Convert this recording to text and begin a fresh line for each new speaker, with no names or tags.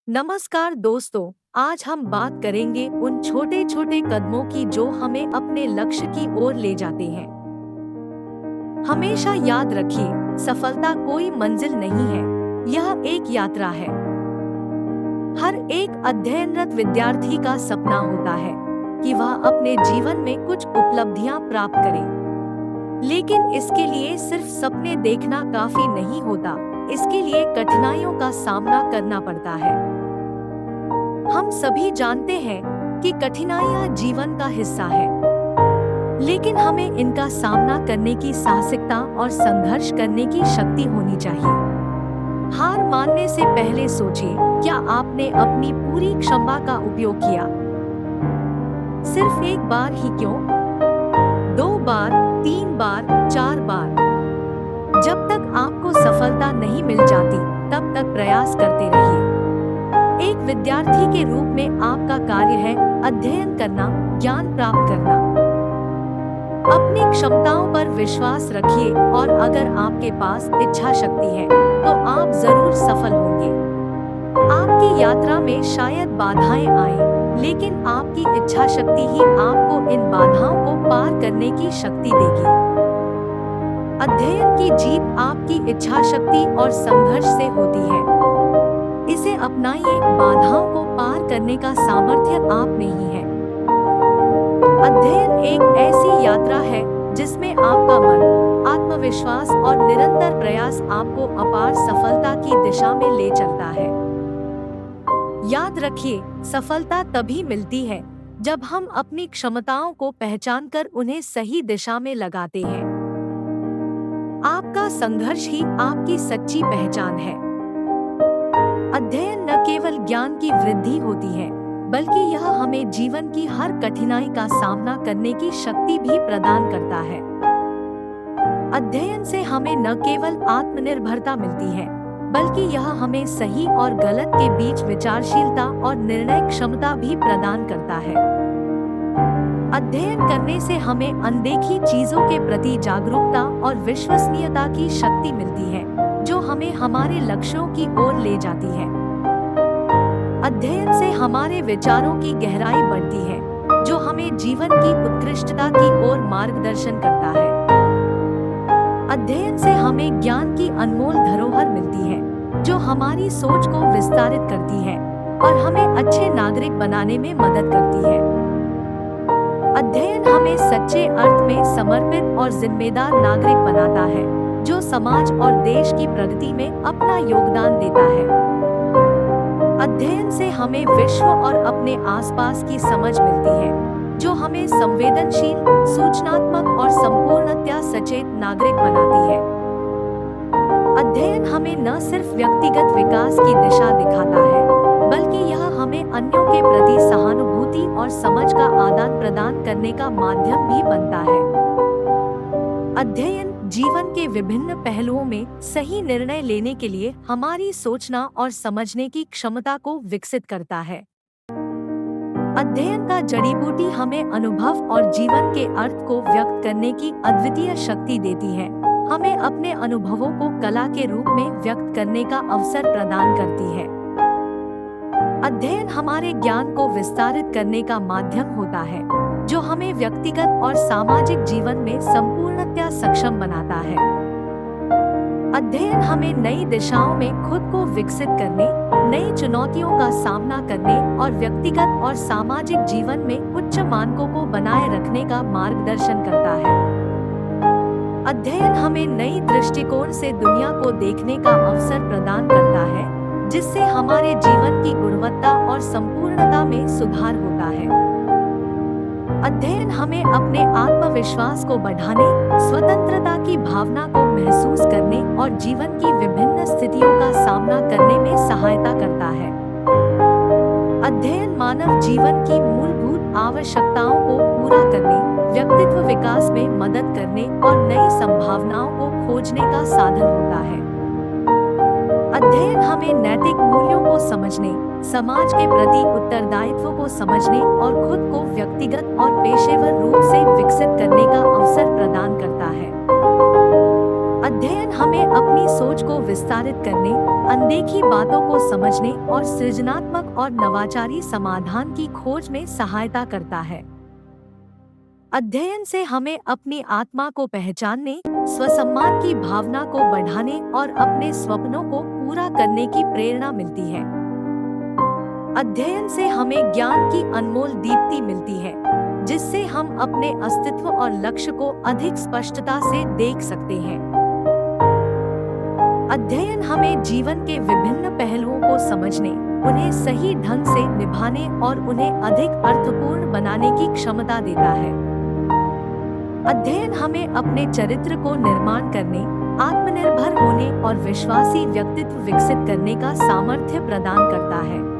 नमस्कार दोस्तों, आज हम बात करेंगे उन छोटे छोटे कदमों की जो हमें अपने लक्ष्य की ओर ले जाते हैं। हमेशा याद रखिए, सफलता कोई मंजिल नहीं है, यह एक यात्रा है। हर एक अध्ययनरत विद्यार्थी का सपना होता है कि वह अपने जीवन में कुछ उपलब्धियां प्राप्त करे। लेकिन इसके लिए सिर्फ सपने देखना काफी नहीं होता, इसके लिए कठिनाइयों का सामना करना पड़ता है। हम सभी जानते हैं कि कठिनाइयां जीवन का हिस्सा है, लेकिन हमें इनका सामना करने की साहसिकता और संघर्ष करने की शक्ति होनी चाहिए। हार मानने से पहले सोचिए, क्या आपने अपनी पूरी क्षमता का उपयोग किया? सिर्फ एक बार ही क्यों? 2 बार, 3 बार, 4 बार। जब तक आपको सफलता नहीं मिल जाती, तब तक प्रयास करते रहिए। एक विद्यार्थी के रूप में आपका कार्य है अध्ययन करना, ज्ञान प्राप्त करना। अपनी क्षमताओं पर विश्वास रखिए और अगर आपके पास इच्छा शक्ति है, तो आप जरूर सफल होंगे। आपकी यात्रा में शायद बाधाएं आए, लेकिन आपकी इच्छा शक्ति ही आपको इन बाधाओं को पार करने की शक्ति देगी। अध्ययन की जीत आपकी इच्छा शक्ति और संघर्ष से होती है। इसे अपनाइए, बाधाओं को पार करने का सामर्थ्य आप में ही है। अध्ययन एक ऐसी यात्रा है जिसमें आपका मन, आत्मविश्वास और निरंतर प्रयास आपको अपार सफलता की दिशा में ले चलता है। याद रखिए, सफलता तभी मिलती है जब हम अपनी क्षमताओं को पहचानकर उन्हें सही दिशा में लगाते हैं। आपका संघर्ष ही आपकी सच्ची पहचान है। अध्ययन न केवल ज्ञान की वृद्धि होती है, बल्कि यह हमें जीवन की हर कठिनाई का सामना करने की शक्ति भी प्रदान करता है। अध्ययन से हमें न केवल आत्मनिर्भरता मिलती है, बल्कि यह हमें सही और गलत के बीच विचारशीलता और निर्णय क्षमता भी प्रदान करता है। अध्ययन करने से हमें अनदेखी चीजों के प्रति जागरूकता और विश्वसनीयता की शक्ति मिलती है, जो हमें हमारे लक्ष्यों की ओर ले जाती है। अध्ययन से हमारे विचारों की गहराई बढ़ती है, जो हमें जीवन की उत्कृष्टता की ओर मार्गदर्शन करता है। अध्ययन से हमें ज्ञान की अनमोल धरोहर मिलती है, जो हमारी सोच को विस्तारित करती है और हमें अच्छे नागरिक बनाने में मदद करती है। अध्ययन हमें सच्चे अर्थ में समर्पित और जिम्मेदार नागरिक बनाता है, जो समाज और देश की प्रगति में अपना योगदान देता है। अध्ययन से हमें विश्व और अपने आसपास की समझ मिलती है, जो हमें संवेदनशील, सूचनात्मक और संपूर्णतया सचेत नागरिक बनाती है। अध्ययन हमें न सिर्फ व्यक्तिगत विकास की दिशा दिखाता है, बल्कि यह हमें अन्यों के प्रति सहानुभूति और समझ का आदान प्रदान करने का माध्यम भी बनता है। अध्ययन जीवन के विभिन्न पहलुओं में सही निर्णय लेने के लिए हमारी सोचना और समझने की क्षमता को विकसित करता है। अध्ययन का जड़ी बूटी हमें अनुभव और जीवन के अर्थ को व्यक्त करने की अद्वितीय शक्ति देती है। हमें अपने अनुभवों को कला के रूप में व्यक्त करने का अवसर प्रदान करती है। अध्ययन हमारे ज्ञान को विस्तारित करने का माध्यम होता है, जो हमें व्यक्तिगत और सामाजिक जीवन में संपूर्णतया सक्षम बनाता है। अध्ययन हमें नई दिशाओं में खुद को विकसित करने, नई चुनौतियों का सामना करने और व्यक्तिगत और सामाजिक जीवन में उच्च मानकों को बनाए रखने का मार्गदर्शन करता है। अध्ययन हमें नई दृष्टिकोण से दुनिया को देखने का अवसर प्रदान करता है, जिससे हमारे जीवन की गुणवत्ता और संपूर्णता में सुधार होता है। अध्ययन हमें अपने आत्मविश्वास को बढ़ाने, स्वतंत्रता की भावना को महसूस करने और जीवन की विभिन्न स्थितियों का सामना करने में सहायता करता है। अध्ययन मानव जीवन की मूलभूत आवश्यकताओं को पूरा करने, व्यक्तित्व विकास में मदद करने और नई संभावनाओं को खोजने का साधन होता है। अध्ययन हमें नैतिक मूल्यों को समझने, समाज के प्रति उत्तरदायित्व को समझने और खुद को व्यक्तिगत और पेशेवर रूप से विकसित करने का अवसर प्रदान करता है। अध्ययन हमें अपनी सोच को विस्तारित करने, अनदेखी बातों को समझने और सृजनात्मक और नवाचारी समाधान की खोज में सहायता करता है। अध्ययन से हमें अपनी आत्मा को पहचानने, स्वसम्मान की भावना को बढ़ाने और अपने सपनों को पूरा करने की प्रेरणा मिलती है। अध्ययन से हमें ज्ञान की अनमोल दीप्ति मिलती है, जिससे हम अपने अस्तित्व और लक्ष्य को अधिक स्पष्टता से देख सकते हैं। अध्ययन हमें जीवन के विभिन्न पहलुओं को समझने, उन्हें सही ढंग से निभाने और उन्हें अधिक अर्थपूर्ण बनाने की क्षमता देता है। अध्ययन हमें अपने चरित्र को निर्माण करने, आत्मनिर्भर होने और विश्वासी व्यक्तित्व विकसित करने का सामर्थ्य प्रदान करता है।